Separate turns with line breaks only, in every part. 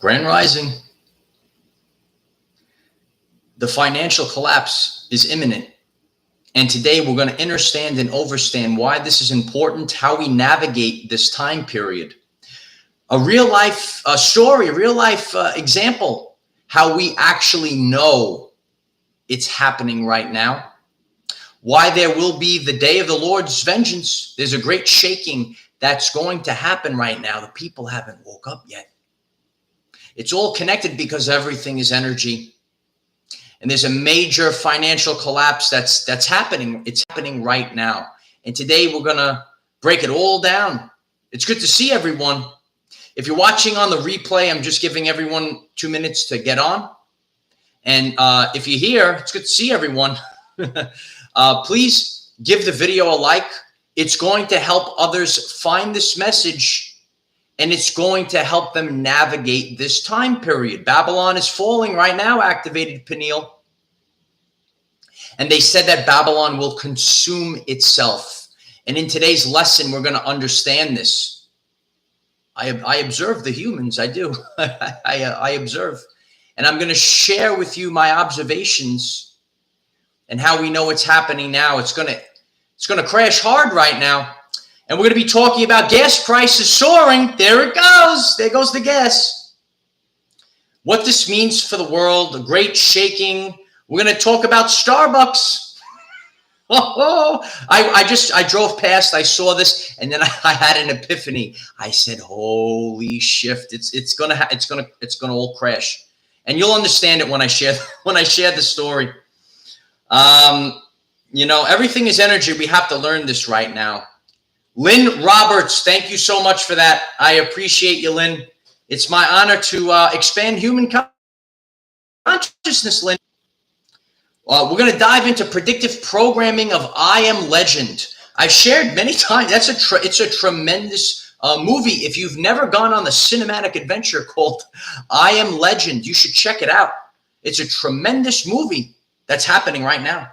Grand Rising. The financial collapse is imminent. And today we're going to understand and overstand why this is important, how we navigate this time period. A real life story, a real life example, how we actually know it's happening right now. Why there will be the day of the Lord's vengeance. There's a great shaking that's going to happen right now. The people haven't woke up yet. It's all connected because everything is energy. And there's a major financial collapse that's happening. It's happening right now. And today we're going to break it all down. It's good to see everyone. If you're watching on the replay, I'm just giving everyone 2 minutes to get on. And if you're here, it's good to see everyone. Please give the video a like. It's going to help others find this message, and it's going to help them navigate this time period. Babylon is falling right now, activated pineal. And they said that Babylon will consume itself. And in today's lesson, we're going to understand this. I observe the humans. I do. I observe. And I'm going to share with you my observations and how we know it's happening now. It's going to crash hard right now. And we're going to be talking about gas prices soaring. There it goes. There goes the gas. What this means for the world, the great shaking. We're going to talk about Starbucks. I drove past, I saw this, and then I had an epiphany. I said, holy shift. It's going to all crash. And you'll understand it when I share the story. You know, everything is energy. We have to learn this right now. Lynn Roberts, thank you so much for that. I appreciate you, Lynn. It's my honor to expand human consciousness, Lynn. We're going to dive into predictive programming of I Am Legend. I've shared many times. It's a tremendous movie. If you've never gone on the cinematic adventure called I Am Legend, you should check it out. It's a tremendous movie that's happening right now.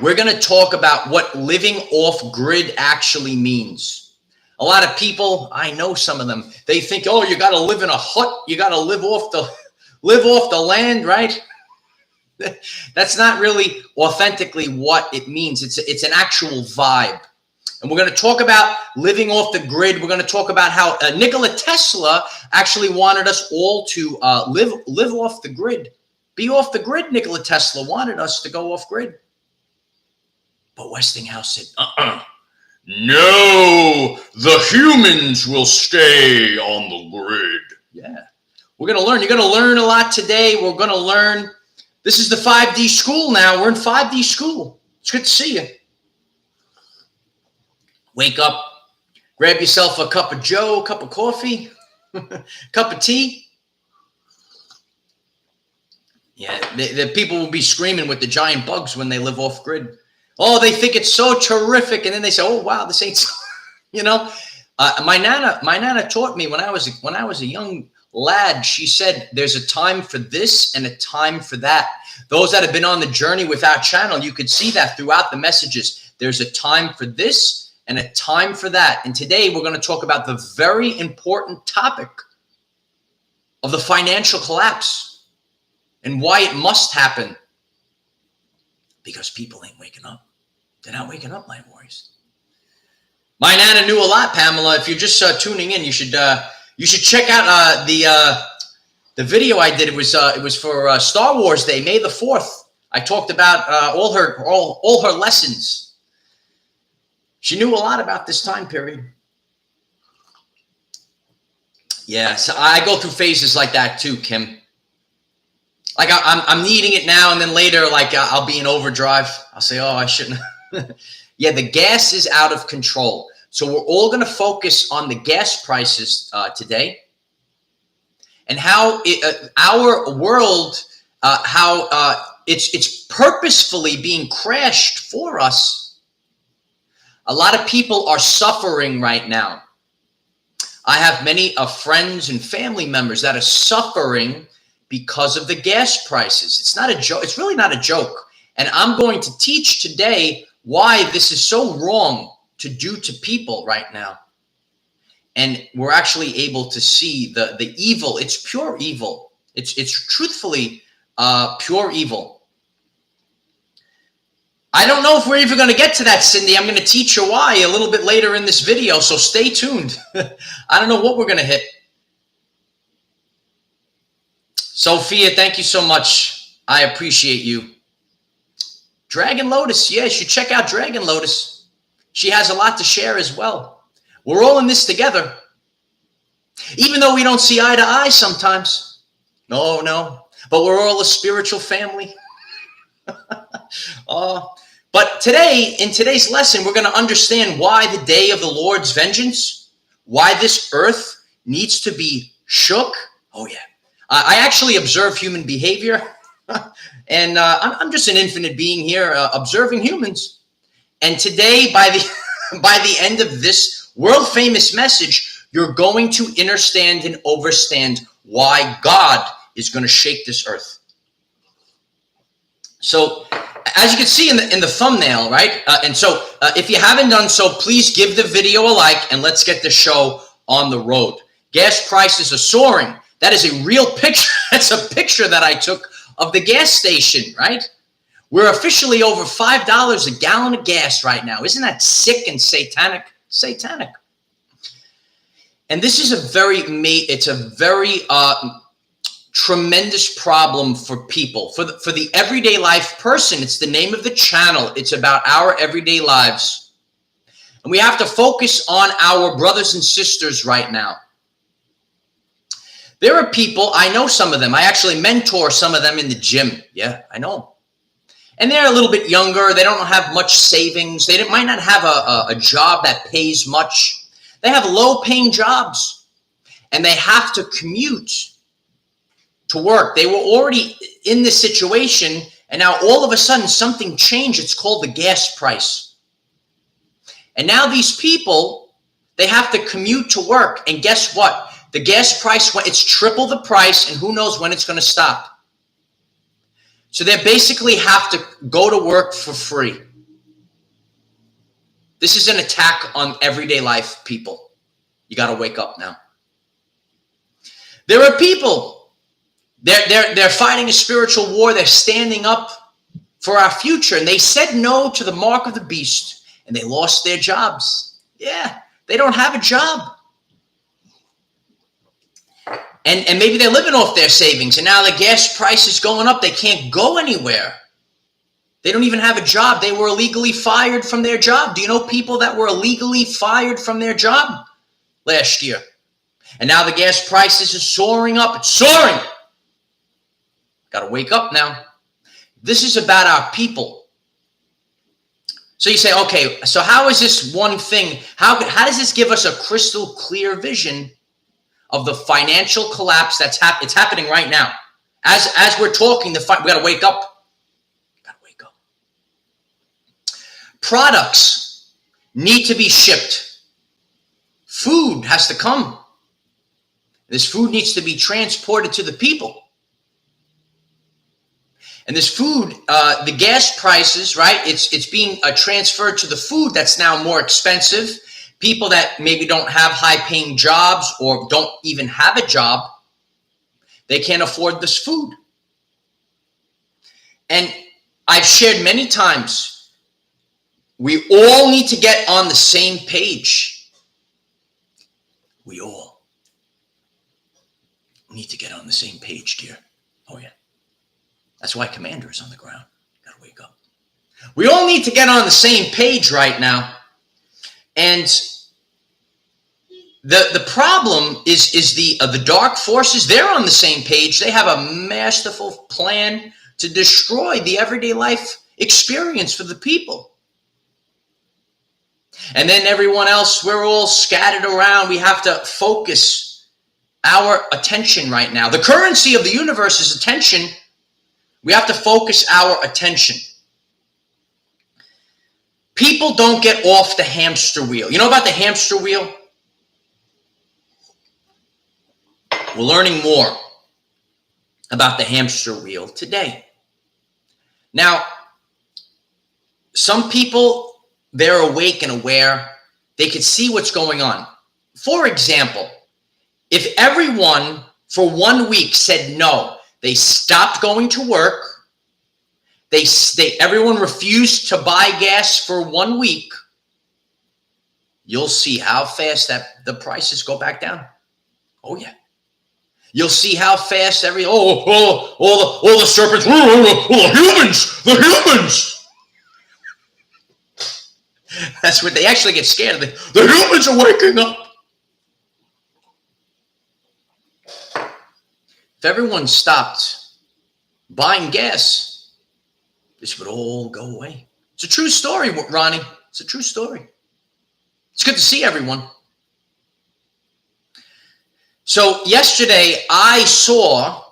We're going to talk about what living off grid actually means. A lot of people, I know some of them, they think, oh, you got to live in a hut. You got to live off the land, right? That's not really authentically what it means. It's an actual vibe. And we're going to talk about living off the grid. We're going to talk about how Nikola Tesla actually wanted us all to live off the grid. Be off the grid. Nikola Tesla wanted us to go off grid. But Westinghouse said, no, the humans will stay on the grid. Yeah. We're going to learn. You're going to learn a lot today. We're going to learn. This is the 5D school now. We're in 5D school. It's good to see you. Wake up. Grab yourself a cup of joe, a cup of coffee, cup of tea. Yeah, the people will be screaming with the giant bugs when they live off grid. Oh, they think it's so terrific. And then they say, oh, wow, this ain't, you know. My nana taught me when I was a young lad. She said, there's a time for this and a time for that. Those that have been on the journey with our channel, you could see that throughout the messages. There's a time for this and a time for that. And today we're going to talk about the very important topic of the financial collapse and why it must happen. Because people ain't waking up. They're not waking up, light warriors. My nana knew a lot, Pamela. If you're just tuning in, you should check out the video I did. It was for Star Wars Day, May the 4th. I talked about all her lessons. She knew a lot about this time period. Yeah, so I go through phases like that too, Kim. Like I'm needing it now, and then later, like I'll be in overdrive. I'll say, "Oh, I shouldn't." Yeah, the gas is out of control. So we're all going to focus on the gas prices today, and how our world, it's purposefully being crashed for us. A lot of people are suffering right now. I have many friends and family members that are suffering because of the gas prices. It's not a joke. It's really not a joke. And I'm going to teach today why this is so wrong to do to people right now. and we're actually able to see the evil. It's pure evil. It's truthfully pure evil. I don't know if we're even going to get to that, Cindy. I'm going to teach you why a little bit later in this video, so stay tuned. I don't know what we're going to hit. Sophia, thank you so much. I appreciate you. Dragon Lotus, yeah, you should check out Dragon Lotus. She has a lot to share as well. We're all in this together. Even though we don't see eye to eye sometimes. No. But we're all a spiritual family. But today, in today's lesson, we're going to understand why the day of the Lord's vengeance, why this earth needs to be shook. Oh, yeah. I actually observe human behavior, and I'm just an infinite being here observing humans. And today, by the end of this world-famous message, you're going to understand and overstand why God is going to shake this earth. So, as you can see in the thumbnail, right? And so, if you haven't done so, please give the video a like, and let's get the show on the road. Gas prices are soaring. That is a real picture. That's a picture that I took of the gas station, right? We're officially over $5 a gallon of gas right now. Isn't that sick and satanic? Satanic. And this is a very tremendous problem for people. For the everyday life person, it's the name of the channel. It's about our everyday lives. And we have to focus on our brothers and sisters right now. There are people, I know some of them. I actually mentor some of them in the gym. Yeah, I know them. And they're a little bit younger. They don't have much savings. They might not have a job that pays much. They have low-paying jobs. And they have to commute to work. They were already in this situation, and now all of a sudden something changed. It's called the gas price. And now these people, they have to commute to work. And guess what? The gas price, it's triple the price, and who knows when it's going to stop. So they basically have to go to work for free. This is an attack on everyday life, people. You got to wake up now. There are people, they're fighting a spiritual war. They're standing up for our future, and they said no to the mark of the beast, and they lost their jobs. Yeah, they don't have a job. And maybe they're living off their savings, and now the gas price is going up. They can't go anywhere. They don't even have a job. They were illegally fired from their job. Do you know people that were illegally fired from their job last year? And now the gas prices are soaring up. It's soaring. Got to wake up now. This is about our people. So you say, okay, so how is this one thing? How does this give us a crystal clear vision of the financial collapse that's it's happening right now? As we're talking, we got to wake up. Got to wake up. Products need to be shipped. Food has to come. This food needs to be transported to the people. And this food, the gas prices, right? It's being transferred to the food that's now more expensive. People that maybe don't have high-paying jobs or don't even have a job, they can't afford this food. And I've shared many times, we all need to get on the same page. We all need to get on the same page, dear. Oh, yeah. That's why Commander is on the ground. Gotta wake up. We all need to get on the same page right now. And the problem is the dark forces. They're on the same page. They have a masterful plan to destroy the everyday life experience for the people. And then everyone else, we're all scattered around. We have to focus our attention right now. The currency of the universe is attention. We have to focus our attention. People don't get off the hamster wheel. You know about the hamster wheel? We're learning more about the hamster wheel today. Now, some people, they're awake and aware. They can see what's going on. for example, if everyone for 1 week said no, they stopped going to work, everyone refused to buy gas for 1 week, you'll see how fast that the prices go back down. Oh yeah. You'll see how fast all the serpents, the humans. That's what they actually get scared of. The humans are waking up. If everyone stopped buying gas, this would all go away. It's a true story, Ronnie. It's a true story. It's good to see everyone. So yesterday I saw,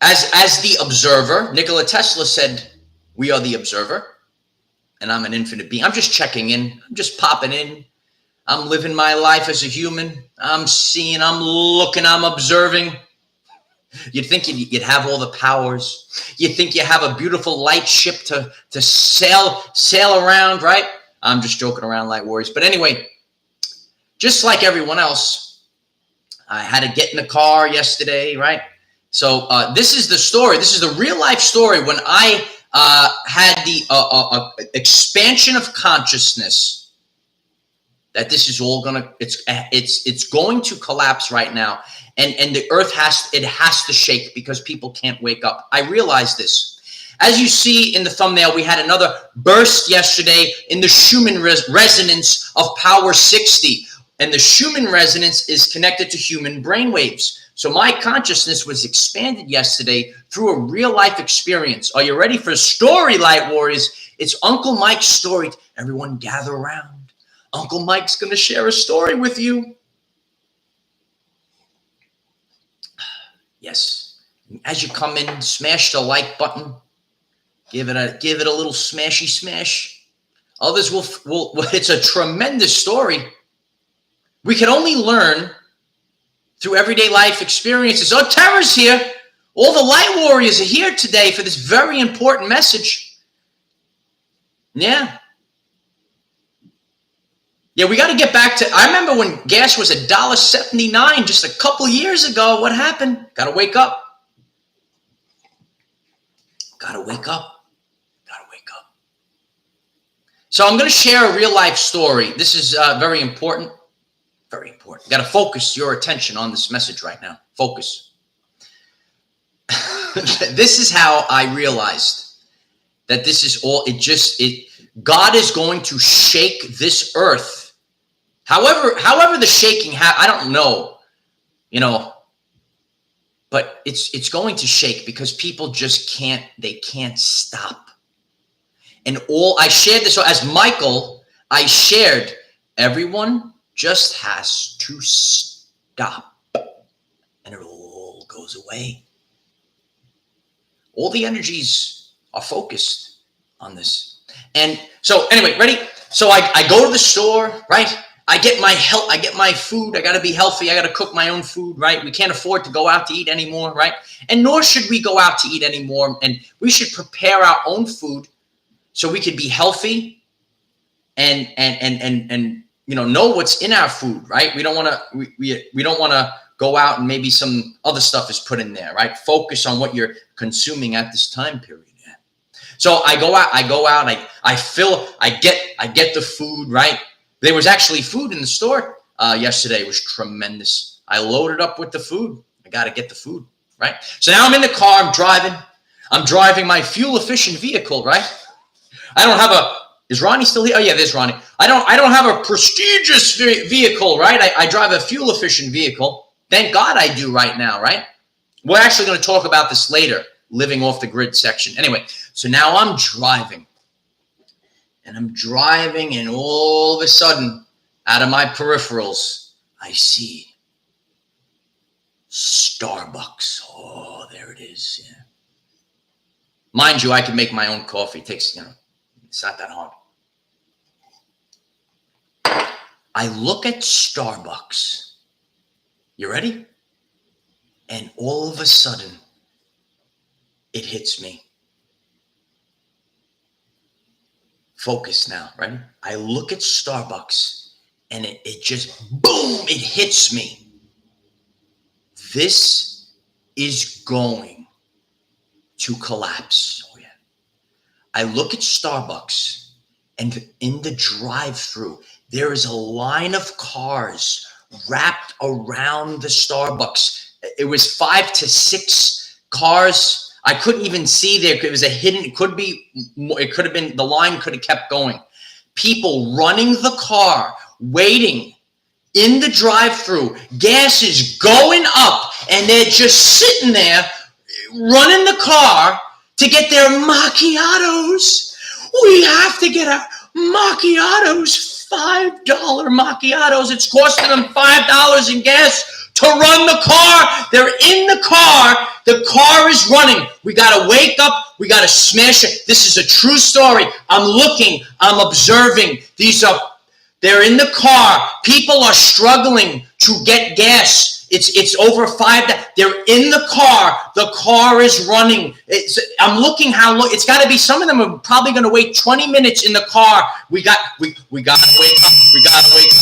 as the observer, Nikola Tesla said, we are the observer, and I'm an infinite being. I'm just checking in. I'm just popping in. I'm living my life as a human. I'm seeing, I'm looking, I'm observing. You'd think you'd have all the powers. You'd think you have a beautiful light ship to sail around, right? I'm just joking around like warriors. But anyway, just like everyone else, I had to get in the car yesterday, right? So this is the story. This is the real life story when I had the expansion of consciousness that this is all gonna, it's going to collapse right now, and the earth has to shake because people can't wake up. I realize this. As you see in the thumbnail, we had another burst yesterday in the Schumann resonance of power 60. And the Schumann resonance is connected to human brainwaves. So my consciousness was expanded yesterday through a real life experience. Are you ready for a story, Light Warriors? It's Uncle Mike's story. Everyone gather around. Uncle Mike's going to share a story with you. Yes. As you come in, smash the like button. Give it a little smashy smash. Others will it's a tremendous story. We can only learn through everyday life experiences. Oh, Tara's here. All the light warriors are here today for this very important message. Yeah. Yeah, we got to get back to, I remember when gas was $1.79 just a couple years ago. What happened? Got to wake up. Got to wake up. Got to wake up. So I'm going to share a real life story. This is very important. Very important. You got to focus your attention on this message right now. Focus. This is how I realized that this is all, God is going to shake this earth. However the shaking, I don't know, but it's going to shake because people just they can't stop. And I shared this as Michael, I shared, everyone just has to stop and it all goes away. All the energies are focused on this. And so anyway, ready? So I go to the store, right? I get my food. I got to be healthy. I got to cook my own food, right? We can't afford to go out to eat anymore, right? And nor should we go out to eat anymore. And we should prepare our own food so we could be healthy and know what's in our food, right? We don't want to we don't want to go out and maybe some other stuff is put in there, right? Focus on what you're consuming at this time period. Yeah. So I go out, I get the food, right? There was actually food in the store yesterday. It was tremendous. I loaded up with the food. I got to get the food, right? So now I'm in the car, I'm driving my fuel efficient vehicle, right? I don't have is Ronnie still here? Oh yeah, there's Ronnie. I don't have a prestigious vehicle, right? I drive a fuel efficient vehicle. Thank God I do right now, right? We're actually going to talk about this later, living off the grid section. Anyway, so now I'm driving. And I'm driving, and all of a sudden, out of my peripherals, I see Starbucks. Oh, there it is. Yeah. Mind you, I can make my own coffee. It takes, it's not that hard. I look at Starbucks. You ready? And all of a sudden, it hits me. Focus now, right? I look at Starbucks and it just, boom, it hits me. This is going to collapse. Oh, yeah. I look at Starbucks, and in the drive-thru, there is a line of cars wrapped around the Starbucks. It was 5 to 6 cars. I couldn't even see there. It was a hidden, it could have been, the line could have kept going. People running the car, waiting in the drive-thru. Gas is going up, and they're just sitting there running the car to get their macchiatos. We have to get our macchiatos, $5 macchiatos. It's costing them $5 in gas to run the car. They're in the car. The car is running. We got to wake up. We got to smash it. This is a true story. I'm looking. I'm observing. They're in the car. People are struggling to get gas. It's over $5. They're in the car. The car is running. I'm looking how long. It's got to be, some of them are probably going to wait 20 minutes in the car. We got to wake up. We got to wake up. We got to wake up.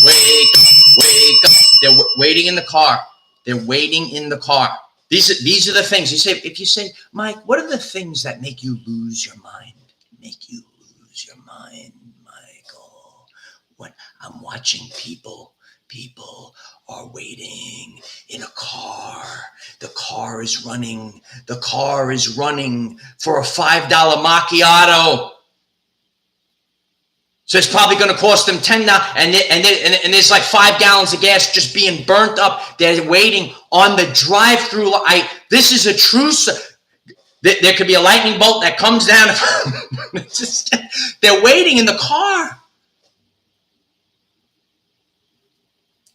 Wake up. They're waiting in the car. They're waiting in the car. These are the things. If you say, Mike, what are the things that make you lose your mind? Make you lose your mind, Michael. What? I'm watching people. People are waiting in a car. The car is running. The car is running for a $5 macchiato. So it's probably going to cost them $10, and there's like 5 gallons of gas just being burnt up. They're waiting on the drive-through. This is a true. There could be a lightning bolt that comes down. They're waiting in the car.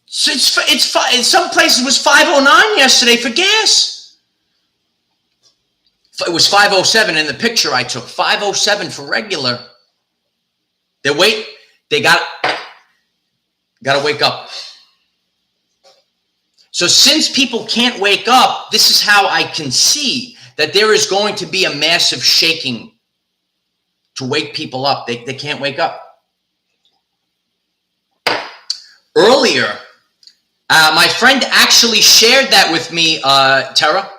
So it's in some places it was $5.09 yesterday for gas. It was $5.07 in the picture I took. $5.07 for regular. They got to wake up. So since people can't wake up, this is how I can see that there is going to be a massive shaking to wake people up. They can't wake up. Earlier, my friend actually shared that with me, Tara.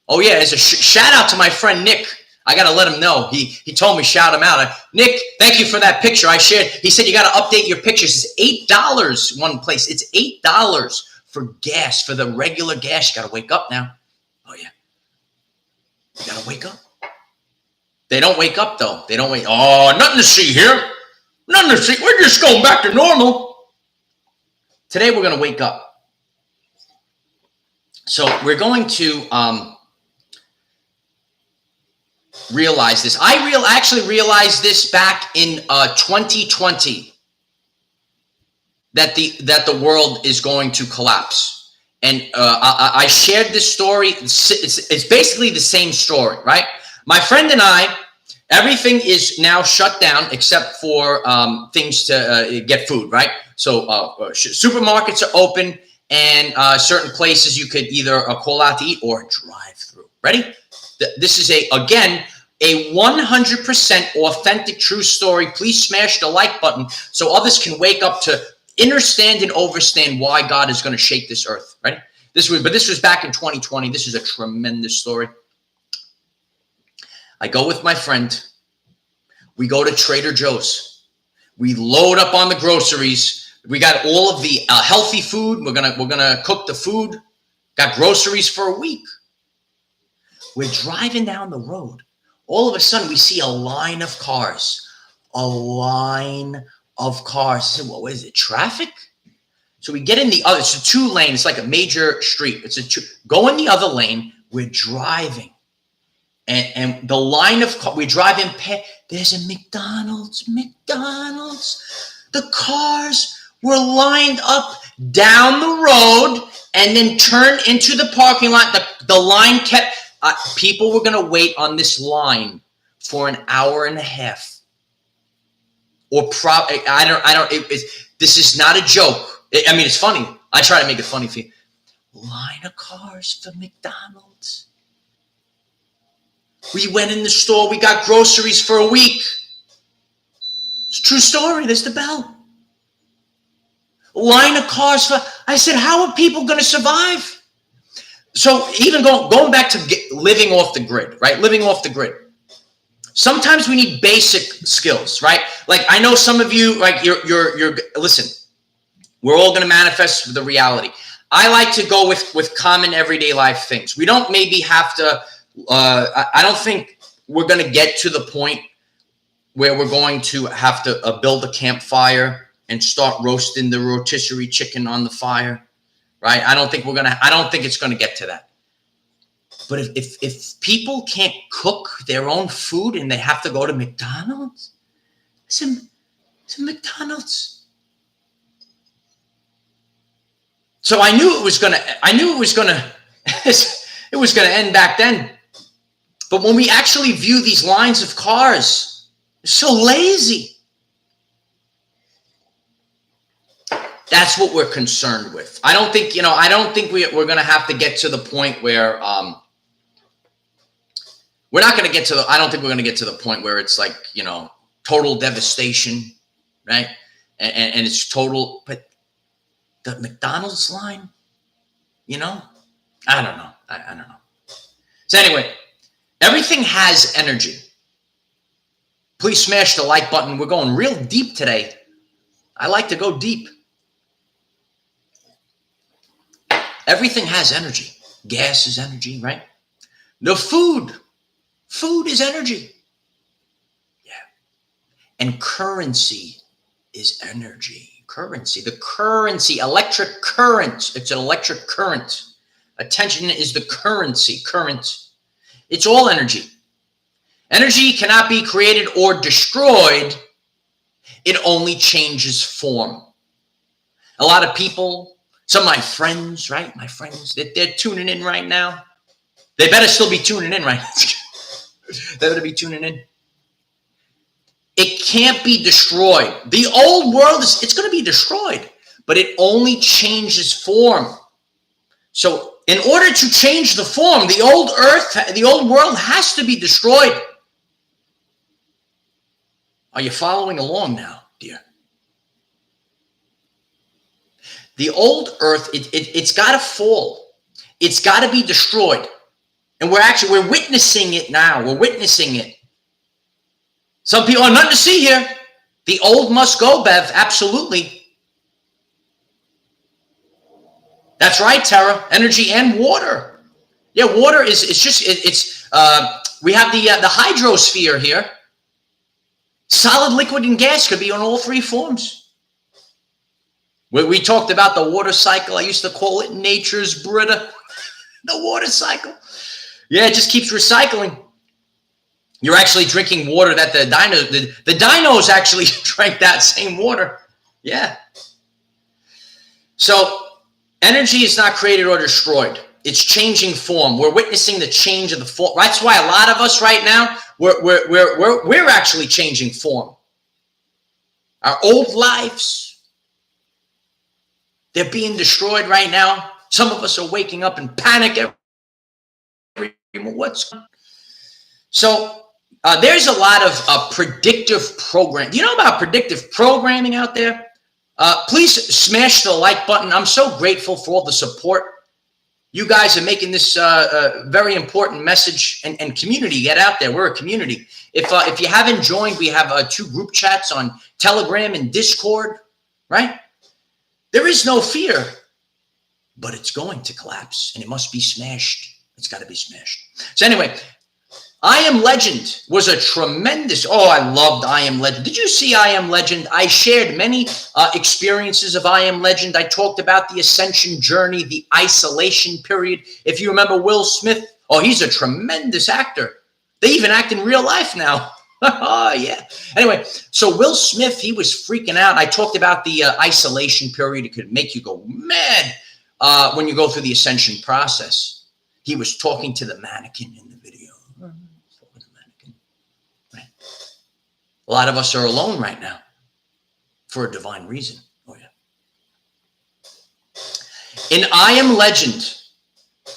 Oh yeah, as a shout out to my friend Nick. I got to let him know. He told me shout him out. Nick, thank you for that picture I shared. He said you got to update your pictures. It's $8 one place. It's $8 for gas, for the regular gas. You got to wake up now. Oh yeah. You got to wake up. They don't wake up though. They don't wake. Oh, nothing to see here. Nothing to see. We're just going back to normal. Today we're going to wake up. So we're going to realize this. I actually realized this back in 2020 that the world is going to collapse. And I shared this story. It's basically the same story, right? My friend and I, everything is now shut down except for things to get food, right? So supermarkets are open, and certain places you could either call out to eat or drive through. Ready? This is again a 100% authentic true story. Please smash the like button so others can wake up to understand and overstand why God is going to shake this earth. Ready? This was back in 2020. This is a tremendous story. I go with my friend. We go to Trader Joe's. We load up on the groceries. We got all of the healthy food. We're gonna cook the food. Got groceries for a week. We're driving down the road. All of a sudden, we see a line of cars. A line of cars. I said, well, what is it, traffic? So we get in the other. It's a 2-lane. It's like a major street. Go in the other lane. We're driving. And the line of cars, we drive in. There's a McDonald's. The cars were lined up down the road and then turned into the parking lot. The line kept, people were going to wait on this line for an hour and a half. This is not a joke. I mean, it's funny. I try to make it funny for you. Line of cars for McDonald's. We went in the store. We got groceries for a week. It's a true story. There's the bell. line of cars. I said, how are people going to survive? So even going back to living off the grid, right? Living off the grid. Sometimes we need basic skills, right? Like I know some of you, like you're listen, we're all going to manifest the reality. I like to go with common everyday life things. We don't maybe have to, I don't think we're going to get to the point where we're going to have to build a campfire and start roasting the rotisserie chicken on the fire, right? I don't think it's going to get to that. But if people can't cook their own food and they have to go to McDonald's, it's McDonald's. So I knew it was gonna end back then. But when we actually view these lines of cars, they're so lazy. That's what we're concerned with. I don't think we're gonna have to get to the point where we're not going to get to I don't think we're going to get to the point where it's like, total devastation, right? And it's total, but the McDonald's line, I don't know. I don't know. So anyway, everything has energy. Please smash the like button. We're going real deep today. I like to go deep. Everything has energy. Gas is energy, right? The food is energy. Yeah. And currency is energy. The currency, electric current. It's an electric current. Attention is the currency, current. It's all energy. Energy cannot be created or destroyed. It only changes form. A lot of people, some of my friends, right? My friends, they're tuning in right now. They better still be tuning in right now. They better be tuning in. It can't be destroyed. The old world it's going to be destroyed, but it only changes form. So in order to change the form, the old earth, the old world has to be destroyed. Are you following along now, dear? The old earth, it's got to fall. It's got to be destroyed. And we're witnessing it now. We're witnessing it. Some people are nothing to see here. The old must go, Bev. Absolutely. That's right, Tara. Energy and water. Yeah, water we have the hydrosphere here. Solid, liquid, and gas could be on all three forms. We talked about the water cycle. I used to call it nature's Brita. The water cycle. Yeah, it just keeps recycling. You're actually drinking water that the dinos actually drank that same water. Yeah. So energy is not created or destroyed. It's changing form. We're witnessing the change of the form. That's why a lot of us right now, we're actually changing form. Our old lives, they're being destroyed right now. Some of us are waking up in panic. What's so? There's a lot of predictive program. Do you know about predictive programming out there? Please smash the like button. I'm so grateful for all the support. You guys are making this very important message and community get out there. We're a community. If you haven't joined, we have 2 group chats on Telegram and Discord, right? There is no fear, but it's going to collapse and it must be smashed. It's got to be smashed. So anyway, I Am Legend was a tremendous, I loved I Am Legend. Did you see I Am Legend? I shared many experiences of I Am Legend. I talked about the ascension journey, the isolation period. If you remember Will Smith, he's a tremendous actor. They even act in real life now. Oh, yeah. Anyway, so Will Smith, he was freaking out. I talked about the isolation period. It could make you go mad when you go through the ascension process. He was talking to the mannequin in the video. Right. A lot of us are alone right now for a divine reason. Oh, yeah. In I Am Legend,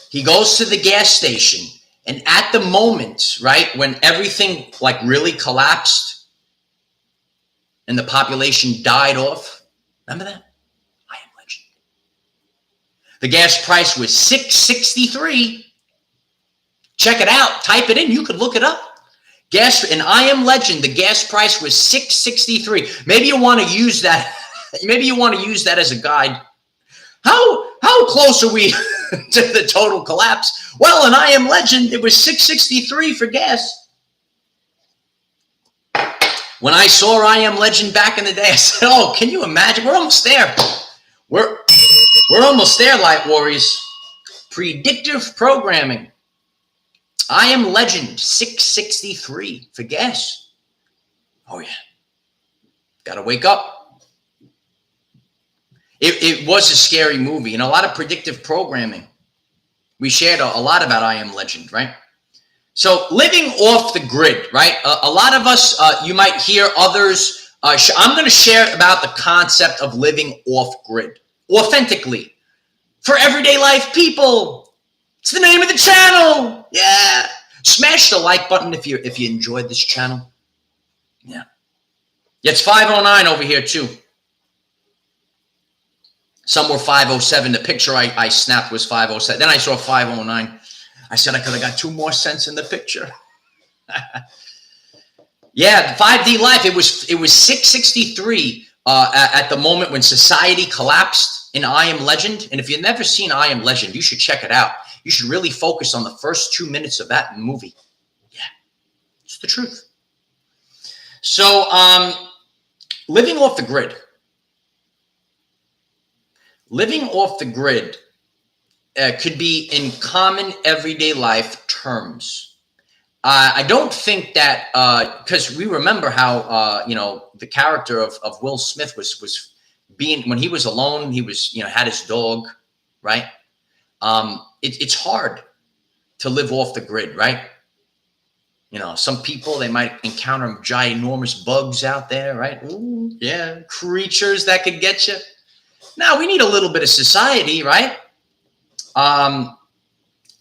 he goes to the gas station, and at the moment, right, when everything like really collapsed and the population died off, remember that? I The gas price was $6.63. Check it out. Type it in. You could look it up. Gas, and I Am Legend, the gas price was $6.63. Maybe you want to use that. Maybe you want to use that as a guide. How close are we to the total collapse? Well, in I Am Legend, it was $6.63 for gas. When I saw I Am Legend back in the day, I said, oh, can you imagine? We're almost there. We're almost there, Light Warriors. Predictive programming. I Am Legend, $6.63 for gas. Oh, yeah. Got to wake up. It was a scary movie, and a lot of predictive programming. We shared a lot about I Am Legend, right? So living off the grid, right? A lot of us, you might hear others. I'm going to share about the concept of living off grid, authentically, for everyday life people. It's the name of the channel. Yeah. Smash the like button if you enjoyed this channel. Yeah. It's 5:09 over here too. Some were 5:07. The picture I snapped was 5:07. Then I saw 5:09. I said I could have got 2 more cents in the picture. Yeah, 5D life. It was $6.63 at the moment when society collapsed in I Am Legend. And if you've never seen I Am Legend, you should check it out. You should really focus on the first 2 minutes of that movie. Yeah, it's the truth. So, living off the grid. Living off the grid could be in common everyday life terms. I don't think that, because we remember how, the character of Will Smith was being, when he was alone, he was, had his dog, right? It's hard to live off the grid, right? Some people, they might encounter ginormous bugs out there, right? Ooh, yeah, creatures that could get you. Now, we need a little bit of society, right?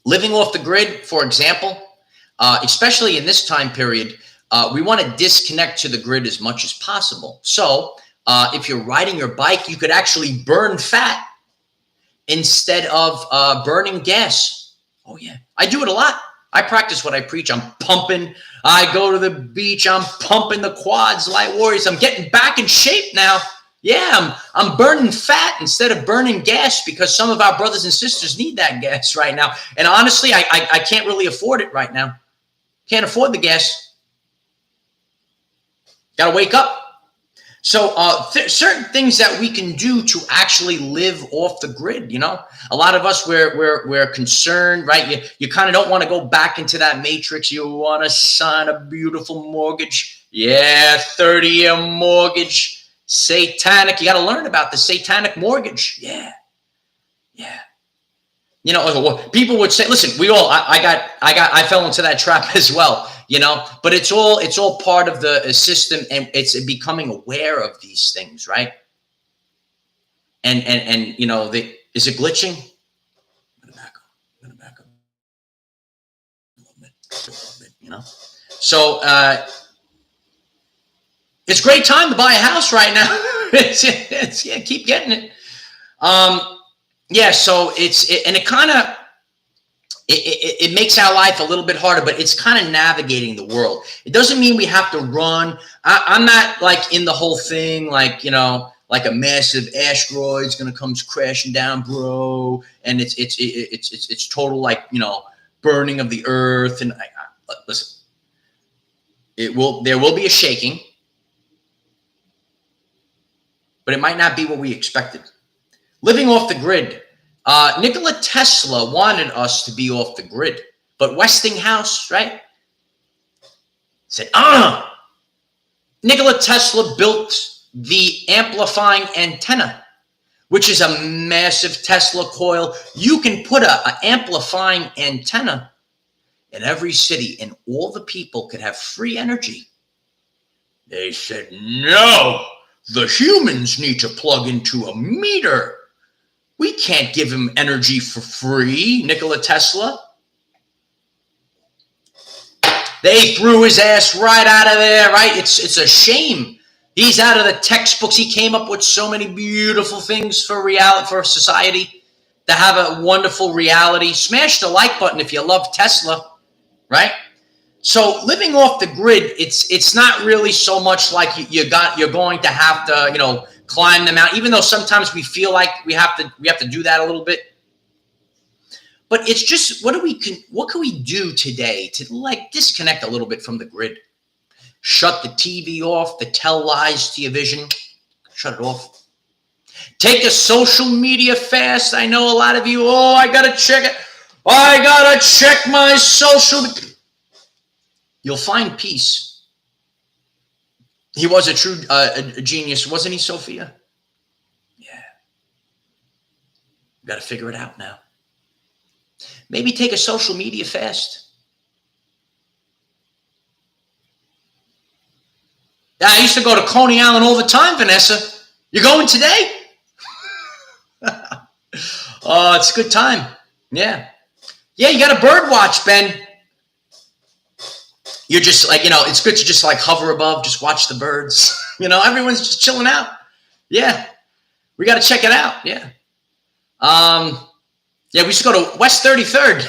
Living off the grid, for example, especially in this time period, we want to disconnect to the grid as much as possible. So if you're riding your bike, you could actually burn fat instead of burning gas. Oh, yeah. I do it a lot. I practice what I preach. I'm pumping. I go to the beach. I'm pumping the quads, Light Warriors. I'm getting back in shape now. Yeah, I'm burning fat instead of burning gas because some of our brothers and sisters need that gas right now. And honestly, I can't really afford it right now. Can't afford the gas. Got to wake up. So certain things that we can do to actually live off the grid, a lot of us, we're concerned, right? You kind of don't want to go back into that matrix. You want to sign a beautiful mortgage. Yeah, 30-year mortgage. Satanic. You got to learn about the satanic mortgage. Yeah. People would say, listen, I fell into that trap as well, but it's all part of the system, and it's becoming aware of these things, right? And is it glitching? I'm going to back up a little bit, So, it's a great time to buy a house right now. Yeah, keep getting it. Yeah, so it makes our life a little bit harder, but it's kind of navigating the world. It doesn't mean we have to run. I'm not like in the whole thing, like a massive asteroid's gonna come crashing down, bro, and it's total burning of the earth. And listen, there will be a shaking. But it might not be what we expected. Living off the grid. Nikola Tesla wanted us to be off the grid. But Westinghouse, right, said, Nikola Tesla built the amplifying antenna, which is a massive Tesla coil. You can put an amplifying antenna in every city, and all the people could have free energy. They said, no. The humans need to plug into a meter. We can't give him energy for free, Nikola Tesla. They threw his ass right out of there, right? It's a shame. He's out of the textbooks. He came up with so many beautiful things for society. that have a wonderful reality. Smash the like button if you love Tesla, right? So living off the grid, it's not really so much like you're going to have to, climb the mountain, even though sometimes we feel like we have to do that a little bit. But it's just what can we do today to like disconnect a little bit from the grid? Shut the TV off, the tell lies to your vision. Shut it off. Take a social media fast. I know a lot of you, I got to check it. I got to check my social. You'll find peace. He was a true a genius, wasn't he, Sophia? Yeah. Got to figure it out now. Maybe take a social media fast. I used to go to Coney Island all the time, Vanessa. You going today? Oh, it's a good time. Yeah. Yeah, you got a bird watch, Ben. You're just like, it's good to just like hover above, just watch the birds. Everyone's just chilling out. Yeah. We got to check it out. Yeah. Yeah, we used to go to West 33rd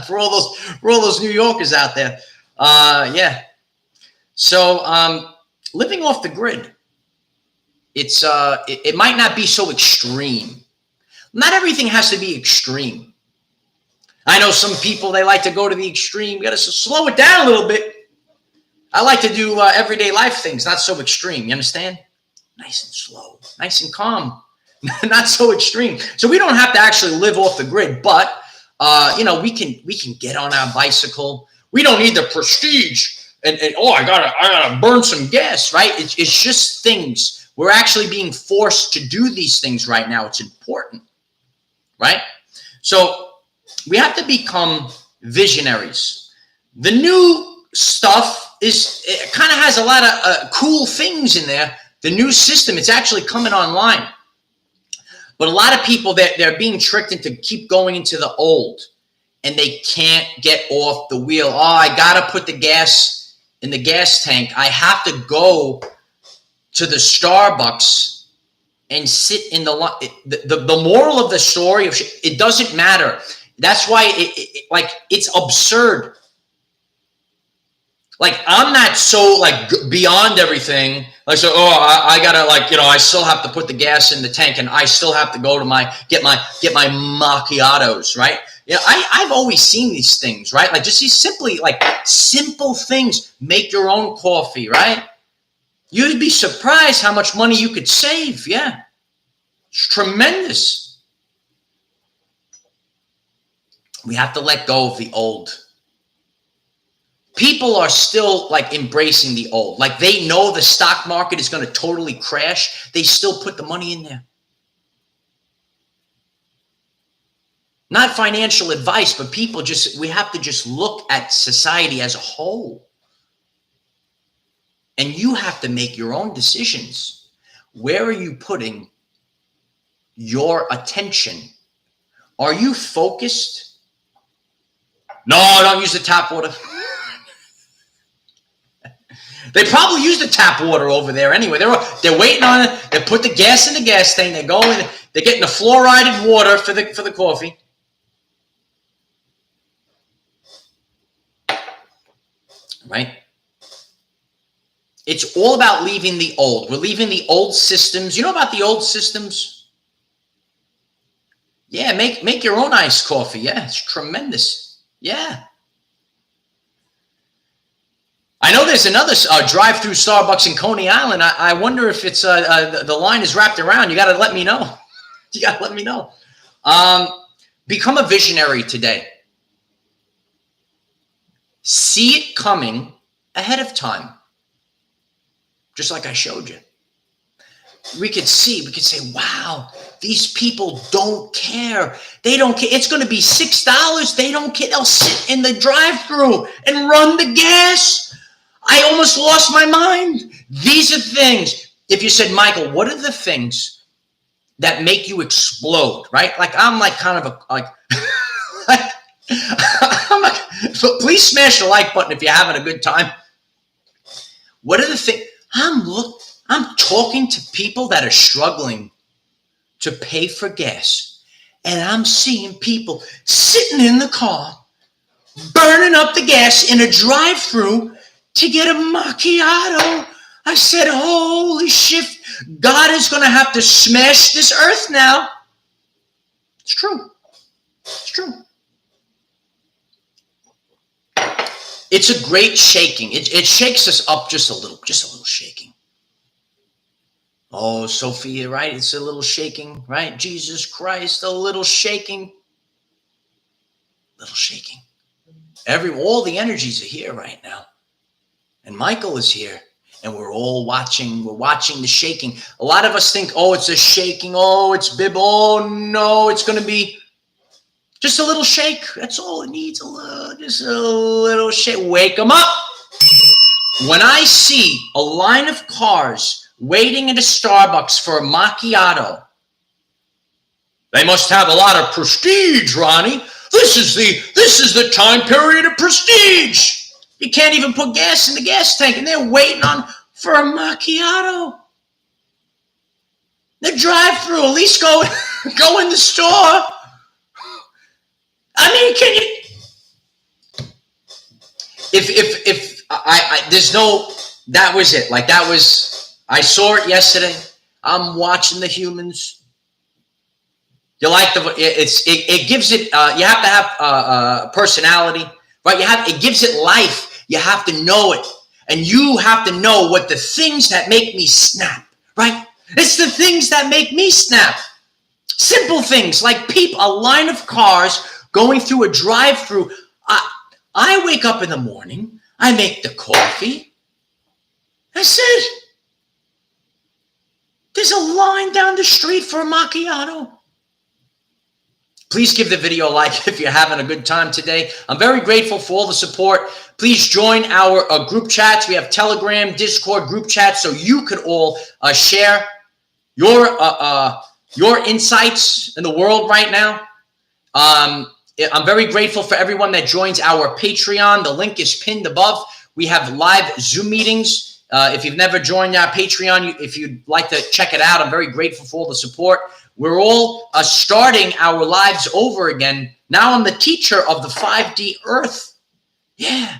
for all those New Yorkers out there. Yeah. So living off the grid, it might not be so extreme. Not everything has to be extreme. I know some people, they like to go to the extreme. You got to slow it down a little bit. I like to do everyday life things, not so extreme. You understand? Nice and slow, nice and calm, not so extreme. So we don't have to actually live off the grid, but we can get on our bicycle. We don't need the prestige and I gotta burn some gas, right? It's just things. We're actually being forced to do these things right now. It's important, right? So we have to become visionaries. The new stuff it kind of has a lot of cool things in there. The new system, it's actually coming online. But a lot of people, they're being tricked into keep going into the old, and they can't get off the wheel. I got to put the gas in the gas tank. I have to go to the Starbucks and sit in the line. The moral of the story, it doesn't matter. That's why it's absurd. Like, I'm not so like beyond everything. Like, so, I gotta I still have to put the gas in the tank, and I still have to go to get my macchiatos, right? I've always seen these things, right? Like just these simple things. Make your own coffee, right? You'd be surprised how much money you could save. Yeah, it's tremendous. We have to let go of the old. People are still embracing the old. Like they know the stock market is going to totally crash. They still put the money in there. Not financial advice, but we have to just look at society as a whole. And you have to make your own decisions. Where are you putting your attention? Are you focused? No, don't use the tap water. They probably use the tap water over there anyway. They're waiting on it. They put the gas in the gas tank. They're going. They're getting the fluoridated water for the coffee. Right? It's all about leaving the old. We're leaving the old systems. You know about the old systems? Yeah, make your own iced coffee. Yeah, it's tremendous. Yeah. I know there's another drive-through Starbucks in Coney Island. I wonder if it's the line is wrapped around. You got to let me know. You got to let me know. Become a visionary today. See it coming ahead of time. Just like I showed you. We could say, wow, these people don't care. They don't care. It's going to be $6. They don't care. They'll sit in the drive-thru and run the gas. I almost lost my mind. These are things. If you said, Michael, what are the things that make you explode, right? Like I'm kind of so please smash the like button if you're having a good time. What are the things? I'm talking to people that are struggling to pay for gas, And I'm seeing people sitting in the car, burning up the gas in a drive-through to get a macchiato. I said, holy shit, God is going to have to smash this earth now. It's true. It's true. It's a great shaking. It shakes us up just a little shaking. Oh, Sophia, right? It's a little shaking, right? Jesus Christ, a little shaking. Little shaking. All the energies are here right now. And Michael is here. And we're all watching. We're watching the shaking. A lot of us think, oh, it's a shaking. Oh, it's bib. Oh, no, it's going to be just a little shake. That's all it needs. Just a little shake. Wake them up. When I see a line of cars waiting at a Starbucks for a macchiato, they must have a lot of prestige, Ronnie. This is the time period of prestige. You can't even put gas in the gas tank, and they're waiting for a macchiato. The drive-through, at least go in the store. I mean, can you? If there's no, that was it. Like that was, I saw it yesterday. I'm watching the humans. You like it gives it. You have to have personality, right? It gives it life. You have to know it, and you have to know what the things that make me snap, right? It's the things that make me snap. Simple things like a line of cars going through a drive-through. I wake up in the morning. I make the coffee. That's it. There's a line down the street for a macchiato. Please give the video a like if you're having a good time today. I'm very grateful for all the support. Please join our group chats. We have Telegram, Discord group chats, so you could all share your insights in the world right now. I'm very grateful for everyone that joins our Patreon. The link is pinned above. We have live Zoom meetings. If you've never joined our Patreon, if you'd like to check it out, I'm very grateful for all the support. We're all starting our lives over again. Now I'm the teacher of the 5D Earth. Yeah.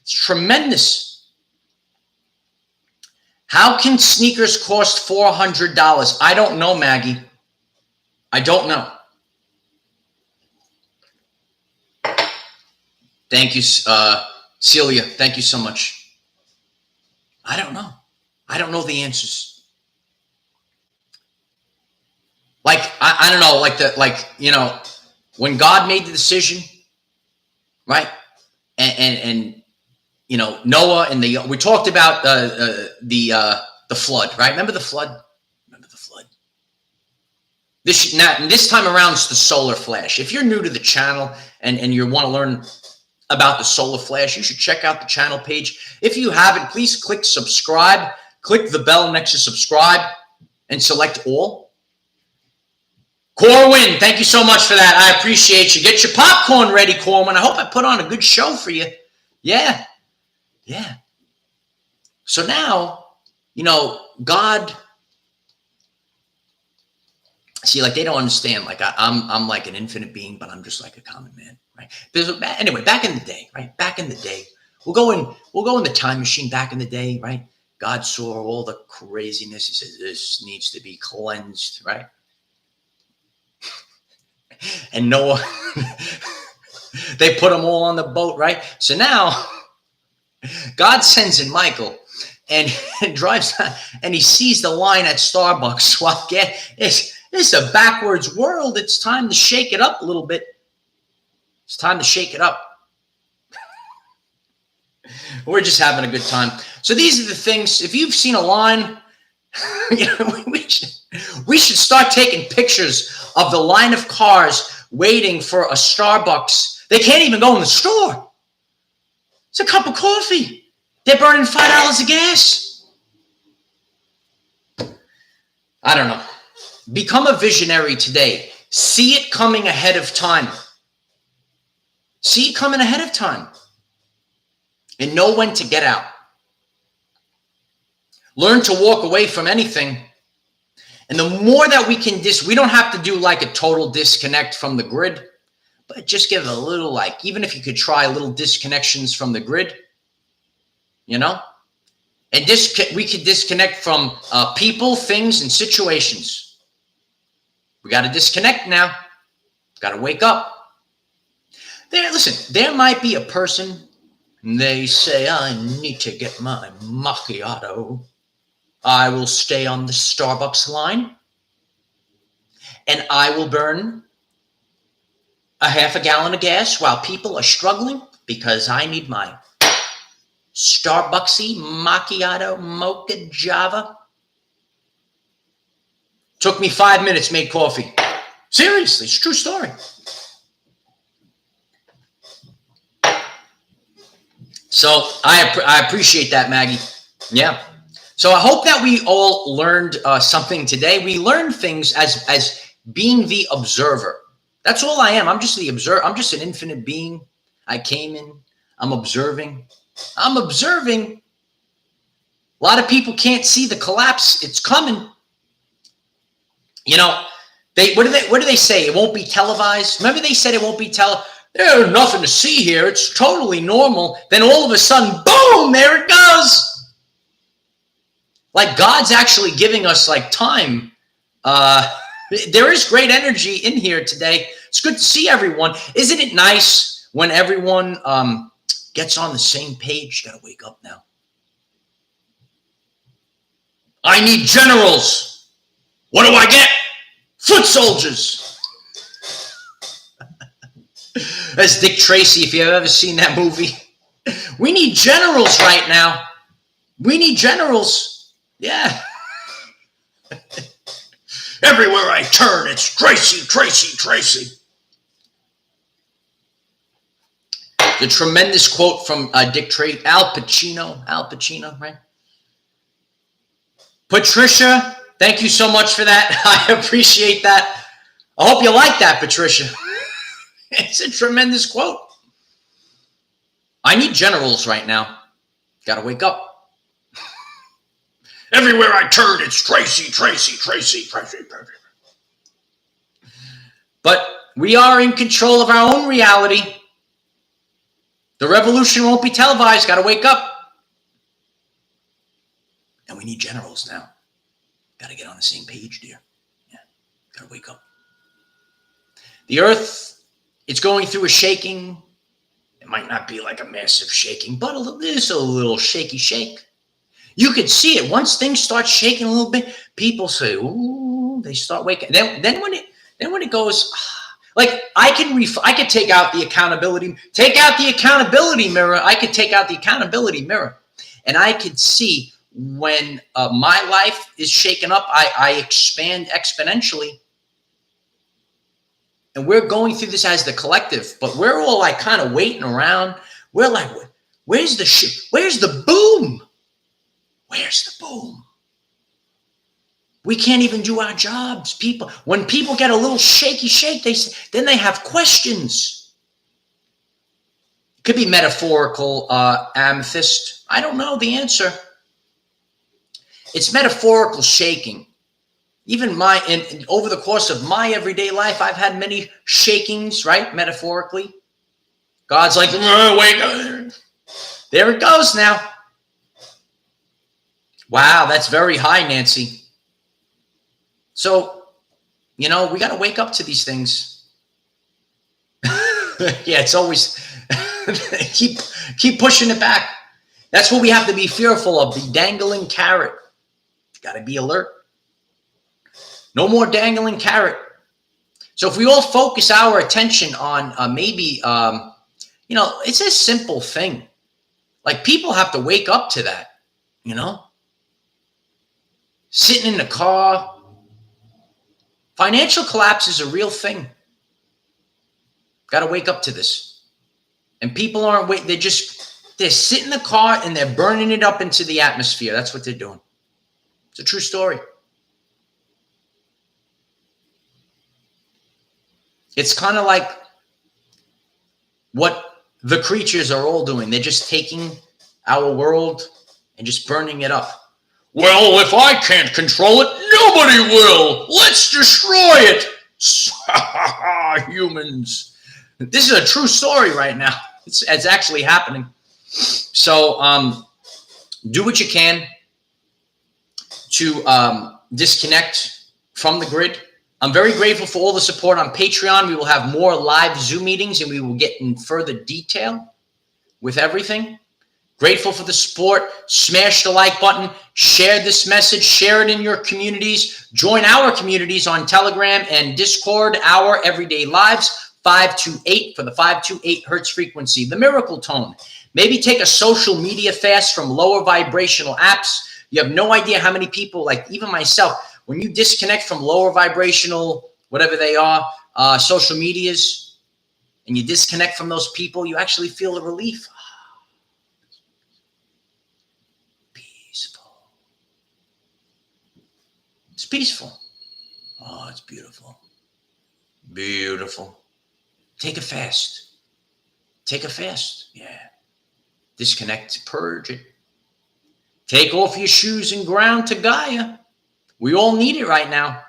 It's tremendous. How can sneakers cost $400? I don't know, Maggie. I don't know. Thank you, Celia. Thank you so much. I don't know. I don't know the answers. Like, I don't know, when God made the decision, right? And Noah and we talked about the flood, right? Remember the flood? This time around, it's the solar flash. If you're new to the channel and you want to learn about the solar flash, you should check out the channel page. If you haven't, please click subscribe. Click the bell next to subscribe and select all. Corwin, thank you so much for that. I appreciate you. Get your popcorn ready, Corwin. I hope I put on a good show for you. Yeah. So now, God. See, like they don't understand. Like I'm like an infinite being, but I'm just like a common man, right? Anyway, back in the day, right? Back in the day, we'll go in the time machine. Back in the day, right? God saw all the craziness. He says this needs to be cleansed, right? And Noah, they put them all on the boat, right? So now God sends in Michael and drives on, and he sees the line at Starbucks. Well, it's a backwards world. It's time to shake it up a little bit. It's time to shake it up. We're just having a good time. So these are the things. If you've seen a line, we should start taking pictures of the line of cars waiting for a Starbucks. They can't even go in the store. It's a cup of coffee. They're burning $5 of gas. I don't know. Become a visionary today. See it coming ahead of time. See it coming ahead of time. And know when to get out. Learn to walk away from anything And the more that we can we don't have to do like a total disconnect from the grid, but just give a little, like, even if you could try little disconnections from the grid, you know, and we could disconnect from people, things, and situations. We got to disconnect now. Got to wake up. Listen, there might be a person, they say, I need to get my macchiato. I will stay on the Starbucks line, and I will burn a half a gallon of gas while people are struggling because I need my Starbucksy macchiato mocha java. Took me 5 minutes, made coffee. Seriously, it's a true story. So I appreciate that, Maggie. Yeah. So I hope that we all learned something today. We learned things as being the observer. That's all I am. I'm just the observer. I'm just an infinite being. I came in. I'm observing. I'm observing. A lot of people can't see the collapse. It's coming. You know, what do they say? It won't be televised. Remember they said it won't be televised. There's nothing to see here. It's totally normal. Then all of a sudden, boom, there it goes. Like God's actually giving us like time. There is great energy in here today. It's good to see everyone. Isn't it nice when everyone gets on the same page? You got to wake up now. I need generals. What do I get? Foot soldiers. That's Dick Tracy, if you've ever seen that movie. We need generals right now. We need generals. Yeah. Everywhere I turn, it's Tracy, Tracy, Tracy. The tremendous quote from Dick Tracy, Al Pacino, right? Patricia, thank you so much for that. I appreciate that. I hope you like that, Patricia. It's a tremendous quote. I need generals right now. Got to wake up. Everywhere I turn, it's Tracy, Tracy, Tracy, Tracy, Tracy. But we are in control of our own reality. The revolution won't be televised. Got to wake up. And we need generals now. Got to get on the same page, dear. Yeah, got to wake up. The earth, it's going through a shaking. It might not be like a massive shaking, but there's a little shaky shake. You could see it. Once things start shaking a little bit, people say, ooh, they start waking. Then when it goes, like I could take out the accountability mirror. I could take out the accountability mirror, and I could see when my life is shaken up, I expand exponentially. And we're going through this as the collective, but we're all like kind of waiting around. We're like, where's the Where's the boom? Where's the boom? We can't even do our jobs. When people get a little shaky shake, then they have questions. It could be metaphorical, amethyst. I don't know the answer. It's metaphorical shaking. Even over the course of my everyday life, I've had many shakings, right? Metaphorically. God's like, wake up. There it goes now. Wow, that's very high, Nancy. So, we got to wake up to these things. Yeah, it's always keep pushing it back. That's what we have to be fearful of, the dangling carrot. Got to be alert. No more dangling carrot. So if we all focus our attention on maybe, it's a simple thing. Like people have to wake up to that, Sitting in the car. Financial collapse is a real thing. Got to wake up to this. And people aren't waiting. They're sitting in the car and they're burning it up into the atmosphere. That's what they're doing. It's a true story. It's kind of like what the creatures are all doing. They're just taking our world and just burning it up. Well, if I can't control it, nobody will. Let's destroy it. Humans. This is a true story right now. It's actually happening. So do what you can to disconnect from the grid. I'm very grateful for all the support on Patreon. We will have more live Zoom meetings, and we will get in further detail with everything. Grateful for the support. Smash the like button. Share this message. Share it in your communities. Join our communities on Telegram and Discord, our everyday lives. 528 for the 528 hertz frequency. The miracle tone. Maybe take a social media fast from lower vibrational apps. You have no idea how many people, like even myself, when you disconnect from lower vibrational, whatever they are, social medias, and you disconnect from those people, you actually feel a relief. Peaceful. It's peaceful. Oh, it's beautiful. Beautiful. Take a fast. Take a fast. Yeah. Disconnect, purge it. Take off your shoes and ground to Gaia. We all need it right now.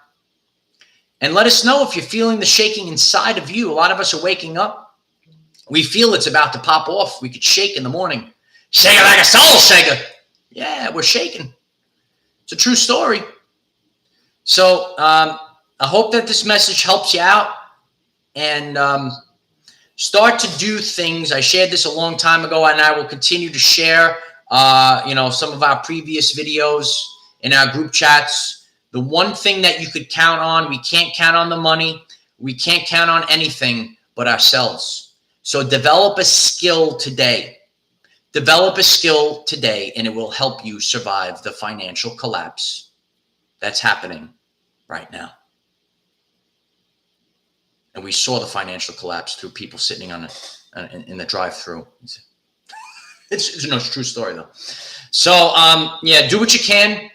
And let us know if you're feeling the shaking inside of you. A lot of us are waking up. We feel it's about to pop off. We could shake in the morning. Shake it like a soul shaker. Yeah, we're shaking. It's a true story. So I hope that this message helps you out. And start to do things. I shared this a long time ago, and I will continue to share some of our previous videos in our group chats. The one thing that you could count on, we can't count on the money. We can't count on anything but ourselves. So develop a skill today. Develop a skill today, and it will help you survive the financial collapse that's happening right now. And we saw the financial collapse through people sitting on in the drive-through. It's no true story though. So yeah, do what you can,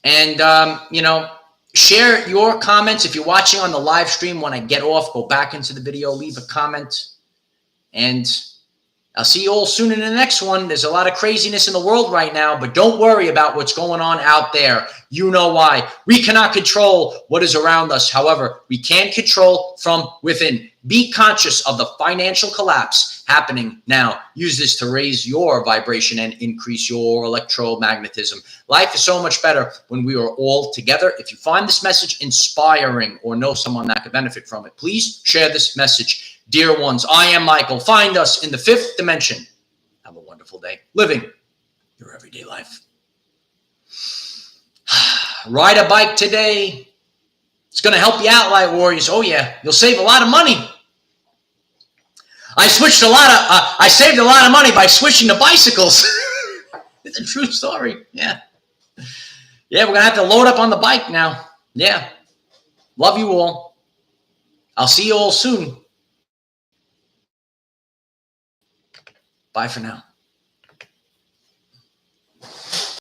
and share your comments. If you're watching on the live stream, when I get off, go back into the video, leave a comment, and I'll see you all soon in the next one. There's a lot of craziness in the world right now, but don't worry about what's going on out there. You know why. We cannot control what is around us. However, we can control from within. Be conscious of the financial collapse happening now. Use this to raise your vibration and increase your electromagnetism. Life is so much better when we are all together. If you find this message inspiring or know someone that could benefit from it, please share this message. Dear ones, I am Michael. Find us in the 5th dimension. Have a wonderful day living your everyday life. Ride a bike today. It's going to help you out, Light Warriors. Oh, yeah. You'll save a lot of money. I saved a lot of money by switching to bicycles. It's a true story. Yeah. Yeah, we're going to have to load up on the bike now. Yeah. Love you all. I'll see you all soon. Bye for now.